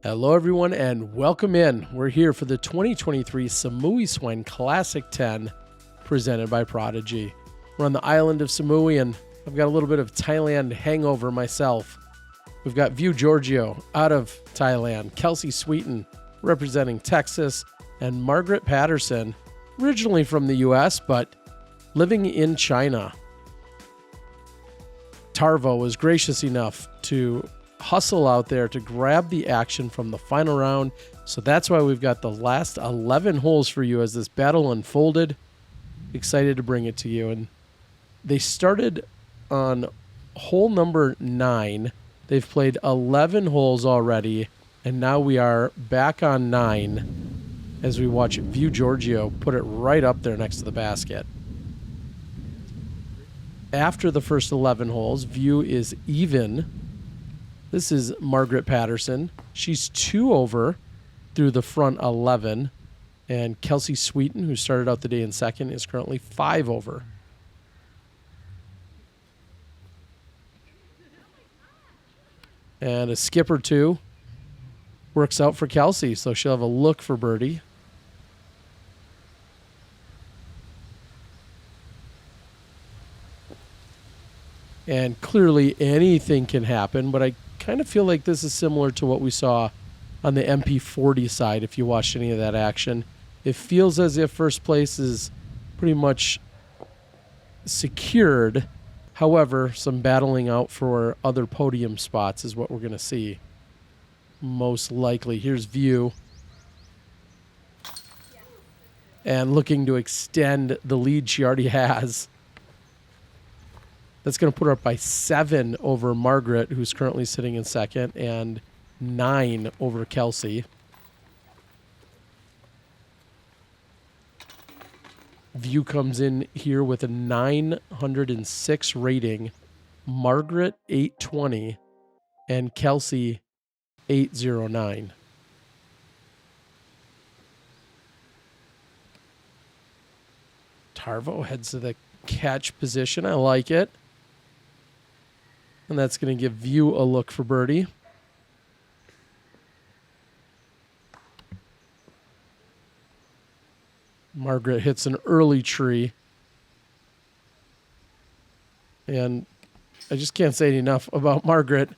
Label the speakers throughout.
Speaker 1: Hello everyone and welcome in. We're here for the 2023 Samui Swine Classic 10 presented by Prodigy. We're on the island of Samui and I've got a little bit of Thailand hangover myself. We've got Georgiou out of Thailand, Kelsie Sweeten representing Texas, and Margaret Patterson, originally from the US but living in China. Tarvo was gracious enough to hustle out there to grab the action from the final round. So that's why we've got the last 11 holes for you as this battle unfolded. Excited to bring it to you. And they started on hole number 9. They've played 11 holes already. And now we are back on 9 as we watch Georgiou put it right up there next to the basket. After the first 11 holes, View is even. This is Margaret Patterson. She's 2 over through the front 11. And Kelsie Sweeten, who started out the day in second, is currently 5 over. And a skip or two works out for Kelsie, so she'll have a look for birdie. And clearly anything can happen, but I kind of feel like this is similar to what we saw on the MP40 side if you watched any of that action. It feels as if first place is pretty much secured. However, some battling out for other podium spots is what we're going to see. Most likely. Here's View. And looking to extend the lead she already has. That's going to put her up by 7 over Margaret, who's currently sitting in second, and 9 over Kelsie. View comes in here with a 906 rating, Margaret 820, and Kelsie 809. Tarvo heads to the catch position. I like it. And that's going to give View a look for birdie. Margaret hits an early tree. And I just can't say enough about Margaret.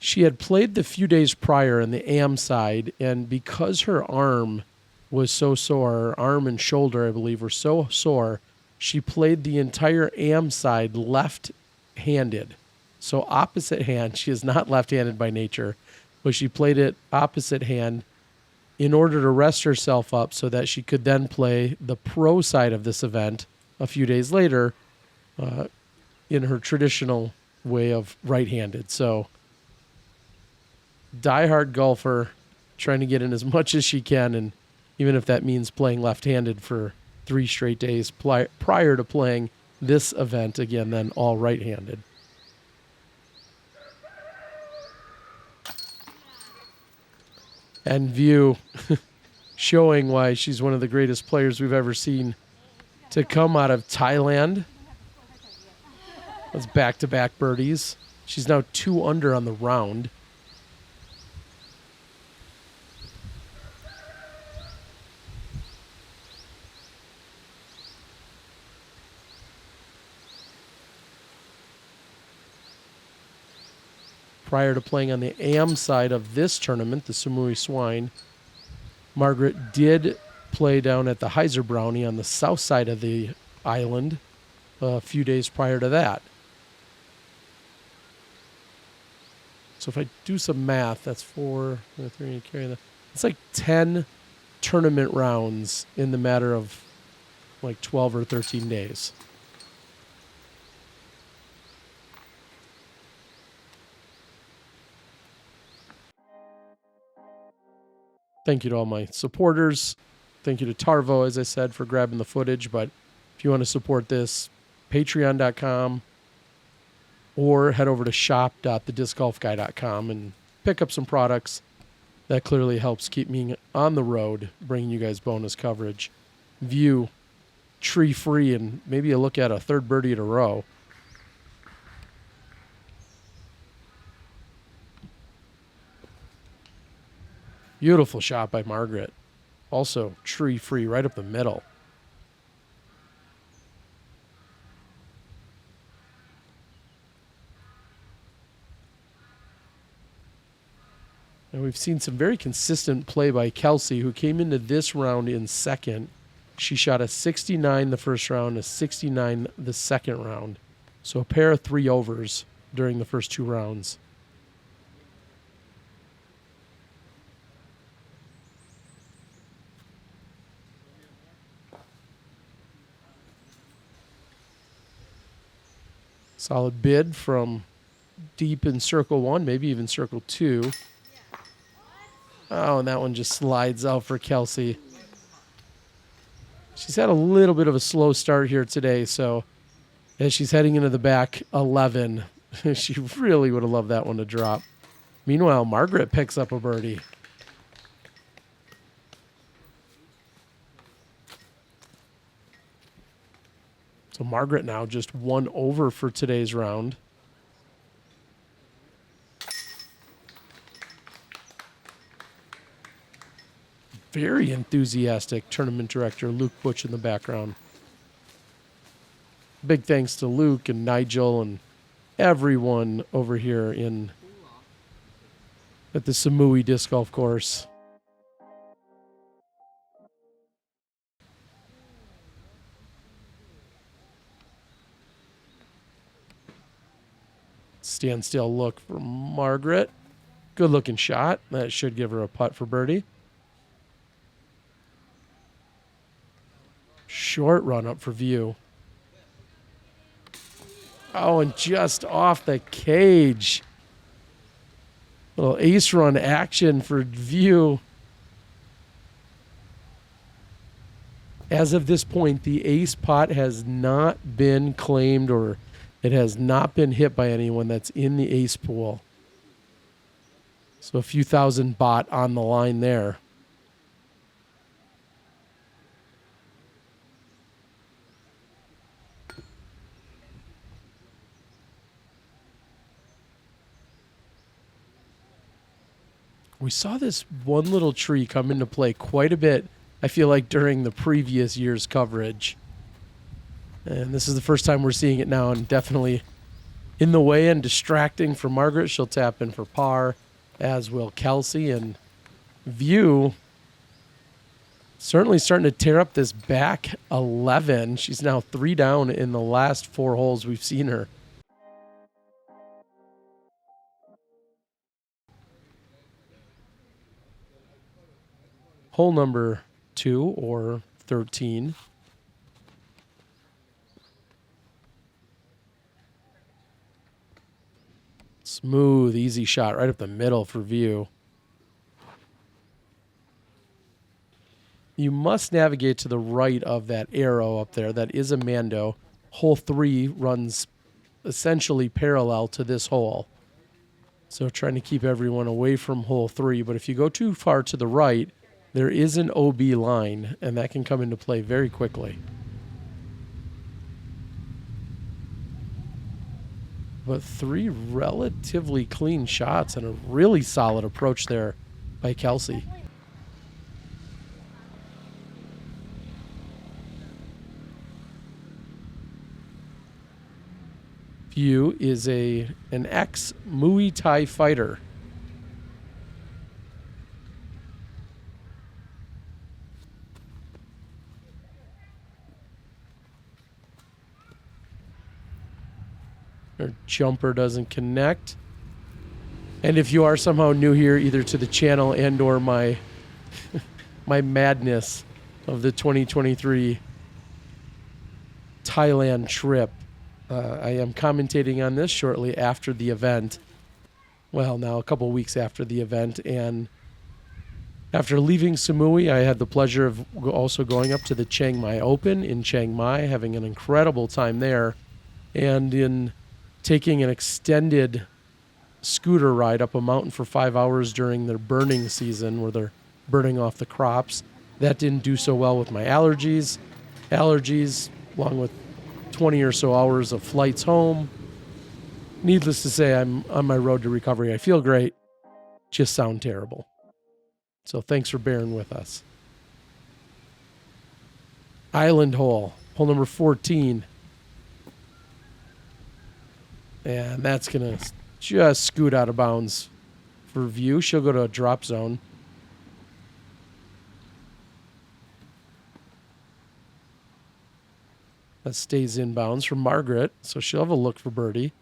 Speaker 1: She had played the few days prior in the AM side, and because her arm was so sore, her arm and shoulder, I believe, were so sore, she played the entire AM side left-handed. So opposite hand. She is not left-handed by nature, but she played it opposite hand in order to rest herself up so that she could then play the pro side of this event a few days later in her traditional way of right-handed. So diehard golfer, trying to get in as much as she can, and even if that means playing left-handed for 3 straight days prior to playing this event, again, then all right-handed. And View showing why she's one of the greatest players we've ever seen to come out of Thailand. That's back-to-back birdies. She's now 2 under on the round. Prior to playing on the AM side of this tournament, the Samui Swine, Margaret did play down at the Heiser Brownie on the south side of the island a few days prior to that. So if I do some math, that's 4, 3, carry that. It's like 10 tournament rounds in the matter of like 12 or 13 days. Thank you to all my supporters. Thank you to Tarvo, as I said, for grabbing the footage. But if you want to support this, patreon.com or head over to shop.thediscgolfguy.com and pick up some products. That clearly helps keep me on the road, bringing you guys bonus coverage. View tree-free, and maybe a look at a third birdie in a row. Beautiful shot by Margaret. Also tree free right up the middle. And we've seen some very consistent play by Kelsie, who came into this round in second. She shot a 69 the first round, a 69 the second round. So a pair of 3 overs during the first 2 rounds. Solid bid from deep in circle 1, maybe even circle 2. Oh, and that one just slides out for Kelsie. She's had a little bit of a slow start here today, so as she's heading into the back 11, she really would have loved that one to drop. Meanwhile, Margaret picks up a birdie. So Margaret now just 1 over for today's round. Very enthusiastic tournament director Luke Butch in the background. Big thanks to Luke and Nigel and everyone over here at the Samui Disc Golf Course. Standstill look for Margaret. Good looking shot. That should give her a putt for birdie. Short run up for View. Oh, and just off the cage. Little ace run action for View. As of this point, the ace pot has not been claimed, or it has not been hit by anyone that's in the ace pool. So a few thousand baht on the line there. We saw this one little tree come into play quite a bit, I feel like, during the previous year's coverage. And this is the first time we're seeing it now, and definitely in the way and distracting for Margaret. She'll tap in for par, as will Kelsie. And View certainly starting to tear up this back 11. She's now 3 down in the last 4 holes we've seen her. Hole number 2 or 13. Smooth, easy shot right up the middle for View. You must navigate to the right of that arrow up there. That is a Mando. Hole 3 runs essentially parallel to this hole. So trying to keep everyone away from hole 3. But if you go too far to the right, there is an OB line, and that can come into play very quickly. But 3 relatively clean shots and a really solid approach there by Kelsie. View is an ex-Muay Thai fighter. Her jumper doesn't connect. And if you are somehow new here, either to the channel and or my madness of the 2023 Thailand trip, I am commentating on this shortly after the event. Well, now a couple weeks after the event. And after leaving Samui, I had the pleasure of also going up to the Chiang Mai Open in Chiang Mai, having an incredible time there. And in taking an extended scooter ride up a mountain for 5 hours during their burning season, where they're burning off the crops. That didn't do so well with my allergies, along with 20 or so hours of flights home. Needless to say, I'm on my road to recovery. I feel great, just sound terrible. So thanks for bearing with us. Island hole. Hole number 14. And that's going to just scoot out of bounds for View. She'll go to a drop zone. That stays in bounds for Margaret, so she'll have a look for birdie.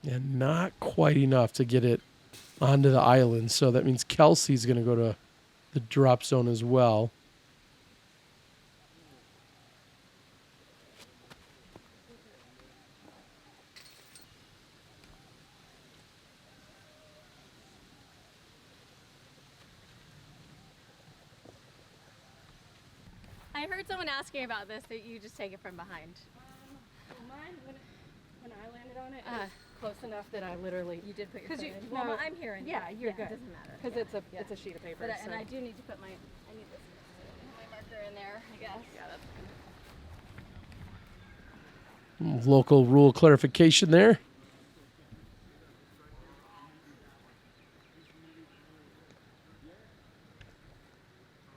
Speaker 1: And not quite enough to get it onto the island, so that means Kelsie's going to go to the drop zone as well.
Speaker 2: I heard someone asking about this, that you just take it from behind.
Speaker 3: Mine, when I landed on it, it was close enough that I literally...
Speaker 2: You did put your
Speaker 3: Because
Speaker 2: foot
Speaker 3: you,
Speaker 2: in.
Speaker 3: no,
Speaker 2: Well, I'm hearing
Speaker 3: yeah,
Speaker 2: you.
Speaker 3: you're good.
Speaker 2: It doesn't matter.
Speaker 3: Because
Speaker 2: Yeah.
Speaker 3: it's a sheet of paper.
Speaker 2: But,
Speaker 3: so.
Speaker 2: and I do need to put my, I need this, my marker in there, I guess.
Speaker 3: Yeah, that's fine.
Speaker 1: Local rule clarification there.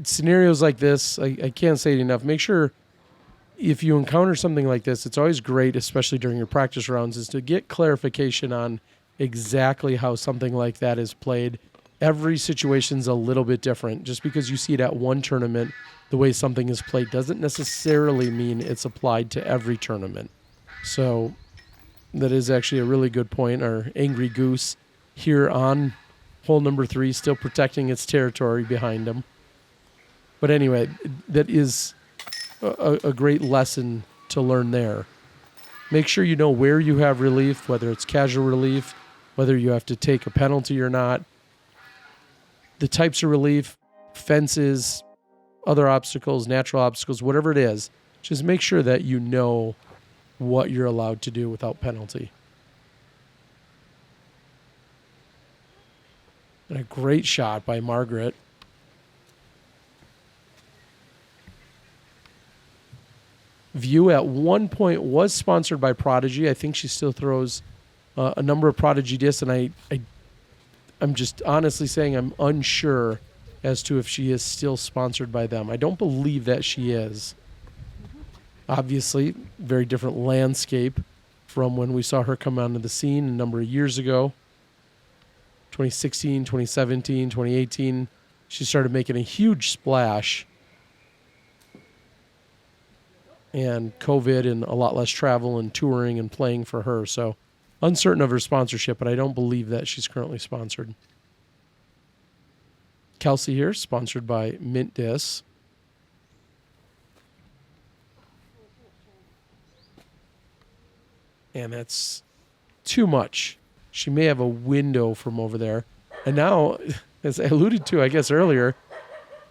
Speaker 1: Scenarios like this, I can't say it enough. Make sure if you encounter something like this, it's always great, especially during your practice rounds, is to get clarification on exactly how something like that is played. Every situation's a little bit different. Just because you see it at one tournament, the way something is played doesn't necessarily mean it's applied to every tournament. So that is actually a really good point. Our Angry Goose here on hole number 3, still protecting its territory behind him. But anyway, that is a great lesson to learn there. Make sure you know where you have relief, whether it's casual relief, whether you have to take a penalty or not. The types of relief, fences, other obstacles, natural obstacles, whatever it is, just make sure that you know what you're allowed to do without penalty. And a great shot by Margaret. View at one point was sponsored by Prodigy. I think she still throws a number of Prodigy discs, and I'm just honestly saying I'm unsure as to if she is still sponsored by them. I don't believe that she is. Obviously, very different landscape from when we saw her come onto the scene a number of years ago. 2016, 2017, 2018, she started making a huge splash. And COVID and a lot less travel and touring and playing for her. So uncertain of her sponsorship, but I don't believe that she's currently sponsored. Kelsie here, sponsored by Mint Discs. And that's too much. She may have a window from over there. And now, as I alluded to, I guess earlier,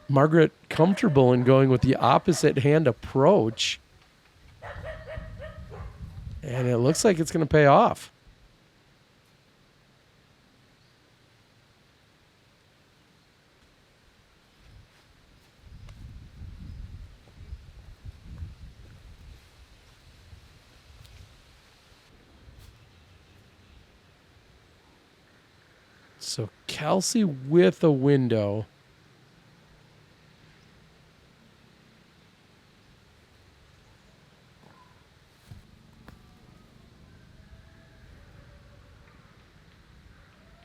Speaker 1: Margaret comfortable in going with the opposite hand approach. And it looks like it's going to pay off. So Kelsie with a window.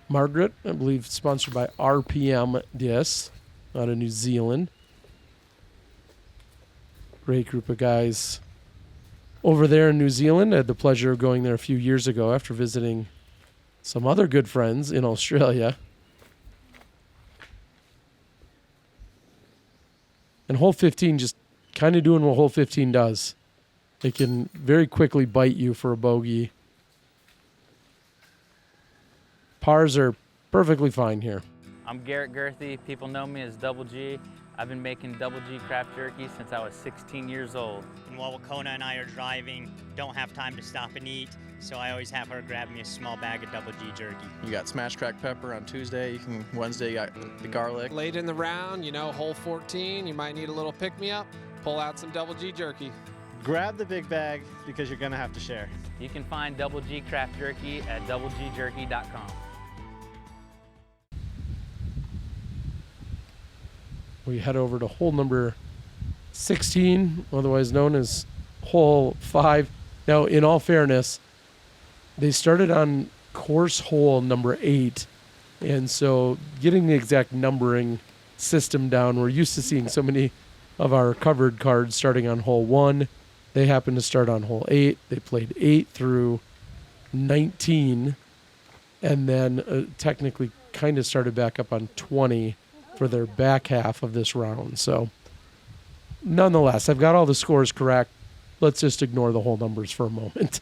Speaker 1: Margaret, I believe, sponsored by RPM Discs out of New Zealand. Great group of guys over there in New Zealand. I had the pleasure of going there a few years ago after visiting some other good friends in Australia. And hole 15 just kind of doing what hole 15 does. It can very quickly bite you for a bogey. Pars are perfectly fine here.
Speaker 4: I'm Garrett Girthy. People know me as Double G. I've been making Double G craft jerky since I was 16 years old.
Speaker 5: And while Kona and I are driving, don't have time to stop and eat, so I always have her grab me a small bag of Double G jerky.
Speaker 6: You got smashed cracked pepper on Tuesday. Wednesday you got the garlic.
Speaker 7: Late in the round, hole 14, you might need a little pick-me-up. Pull out some Double G jerky. grab the big bag because you're gonna have to share.
Speaker 4: You can find Double G Craft Jerky at doublegjerky.com.
Speaker 1: We head over to hole number 16, otherwise known as hole 5. Now, in all fairness, they started on course hole number 8, and so getting the exact numbering system down, we're used to seeing so many of our covered cards starting on hole 1. They happened to start on hole 8. They played 8 through 19, and then technically kind of started back up on 20 for their back half of this round. So nonetheless, I've got all the scores correct. Let's just ignore the whole numbers for a moment.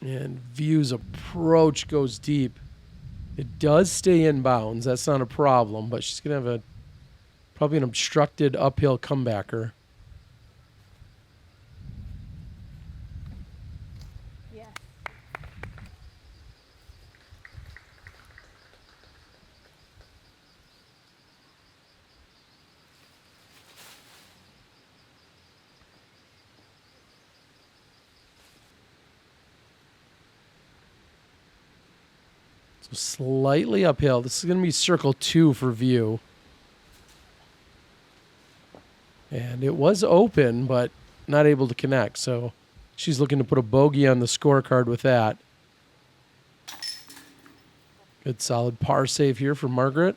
Speaker 1: And View's approach goes deep. It does stay in bounds. That's not a problem, but she's going to have probably an obstructed uphill comebacker.
Speaker 3: Yeah.
Speaker 1: So slightly uphill. This is going to be circle 2 for View. And it was open, but not able to connect. So she's looking to put a bogey on the scorecard with that. Good solid par save here for Margaret.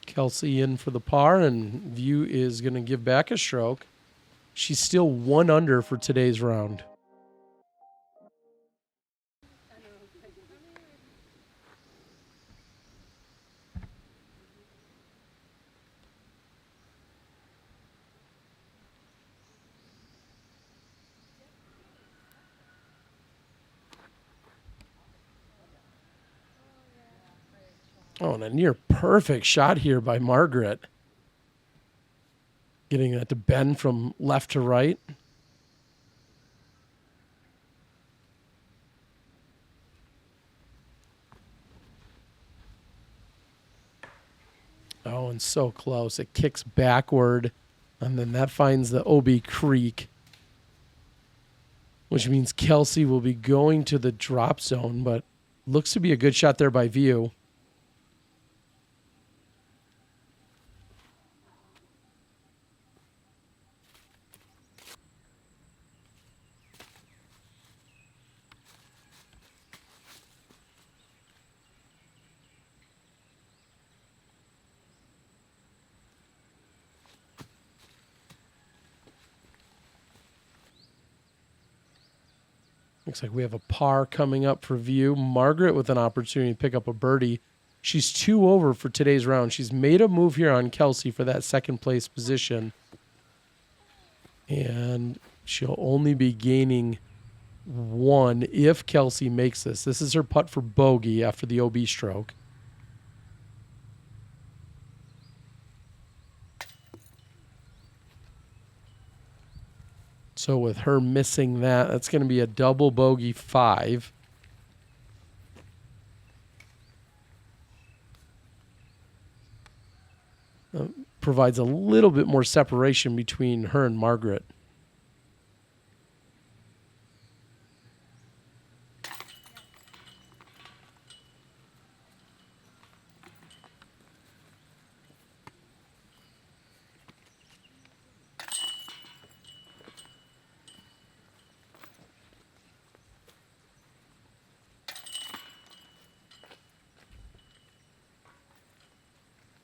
Speaker 1: Kelsie in for the par, and View is going to give back a stroke. She's still 1 under for today's round. Oh, and a near perfect shot here by Margaret. Getting that to bend from left to right. Oh, and so close. It kicks backward, and then that finds the OB Creek, which means Kelsie will be going to the drop zone, but looks to be a good shot there by View. Looks like we have a par coming up for View. Margaret with an opportunity to pick up a birdie. She's 2 over for today's round. She's made a move here on Kelsie for that second place position. And she'll only be gaining 1 if Kelsie makes this. This is her putt for bogey after the OB stroke. So with her missing that, that's going to be a double bogey 5. Provides a little bit more separation between her and Margaret.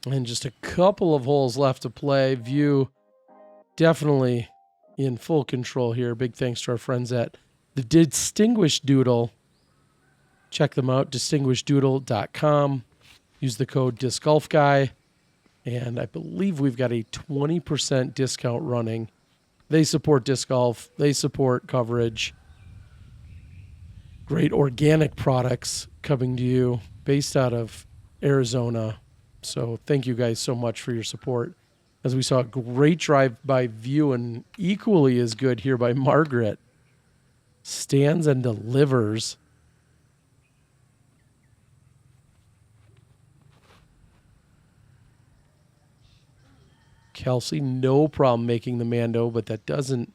Speaker 1: And just a couple of holes left to play. View definitely in full control here. Big thanks to our friends at the Distinguished Doodle. Check them out, distinguisheddoodle.com. Use the code DiscGolfGuy, And I believe we've got a 20% discount running. They support disc golf. They support coverage. Great organic products coming to you based out of Arizona. So thank you guys so much for your support. As we saw a great drive-by view and equally as good here by Margaret. Stands and delivers. Kelsie, no problem making the Mando, but that doesn't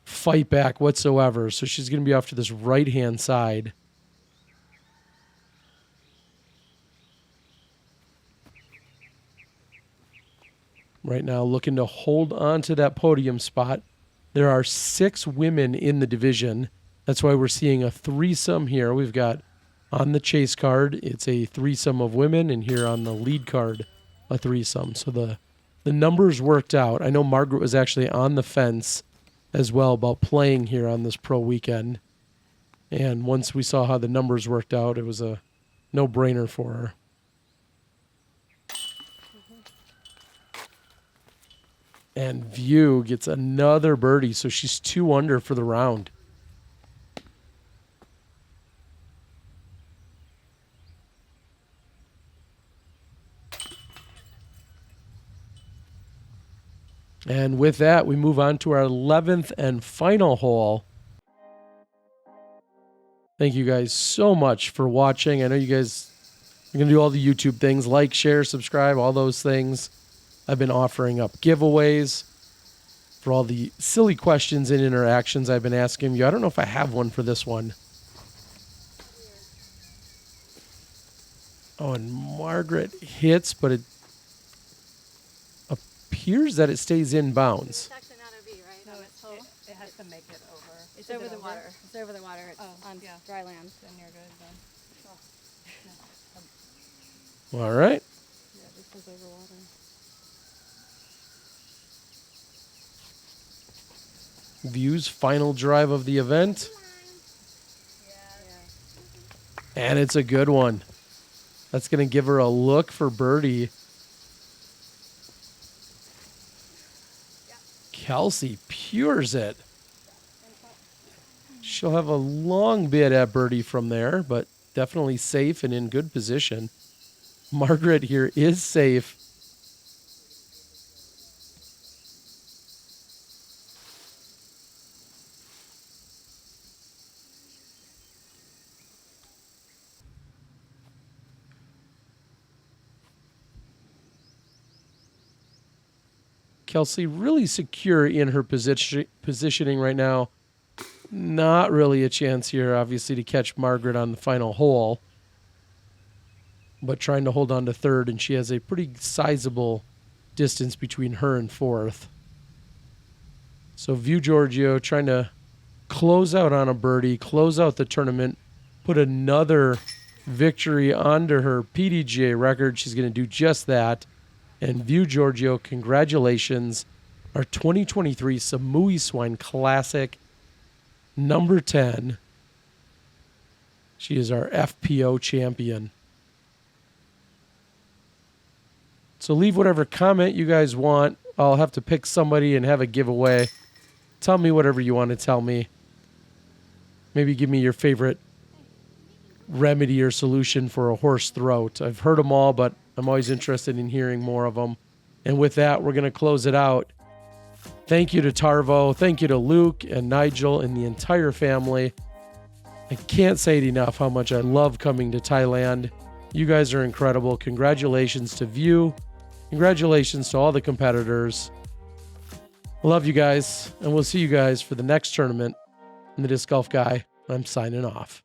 Speaker 1: fight back whatsoever. So she's going to be off to this right-hand side. Right now, looking to hold on to that podium spot. There are 6 women in the division. That's why we're seeing a threesome here. We've got on the chase card, it's a threesome of women, and here on the lead card, a threesome. So the numbers worked out. I know Margaret was actually on the fence as well about playing here on this pro weekend. And once we saw how the numbers worked out, it was a no-brainer for her. And View gets another birdie, so she's 2 under for the round. And with that, we move on to our 11th and final hole. Thank you guys so much for watching. I know you guys are going to do all the YouTube things, like, share, subscribe, all those things. I've been offering up giveaways for all the silly questions and interactions I've been asking you. I don't know if I have one for this one. Oh, and Margaret hits, but it appears that it stays in bounds.
Speaker 2: It's actually not a V, right?
Speaker 3: No,
Speaker 2: On
Speaker 3: it's,
Speaker 2: this hole?
Speaker 3: it has to make it over.
Speaker 2: It's
Speaker 3: Is
Speaker 2: over
Speaker 3: it
Speaker 2: the water. It's over the water. It's on
Speaker 3: yeah.
Speaker 2: dry land.
Speaker 3: Then you're good then.
Speaker 1: All right.
Speaker 3: Yeah, this is over water.
Speaker 1: View's final drive of the event. And it's a good one. That's going to give her a look for birdie. Kelsie pures it. She'll have a long bid at birdie from there, but definitely safe and in good position. Margaret here is safe. Kelsie really secure in her positioning right now. Not really a chance here, obviously, to catch Margaret on the final hole. But trying to hold on to third, and she has a pretty sizable distance between her and fourth. So View Georgiou trying to close out on a birdie, close out the tournament, put another victory onto her PDGA record. She's going to do just that. And View Georgiou, congratulations. Our 2023 Samui Swine Classic, number 10. She is our FPO champion. So leave whatever comment you guys want. I'll have to pick somebody and have a giveaway. Tell me whatever you want to tell me. Maybe give me your favorite remedy or solution for a hoarse throat. I've heard them all, but I'm always interested in hearing more of them. And with that, we're going to close it out. Thank you to Tarvo. Thank you to Luke and Nigel and the entire family. I can't say it enough how much I love coming to Thailand. You guys are incredible. Congratulations to View. Congratulations to all the competitors. I love you guys, and we'll see you guys for the next tournament. I'm the Disc Golf Guy. I'm signing off.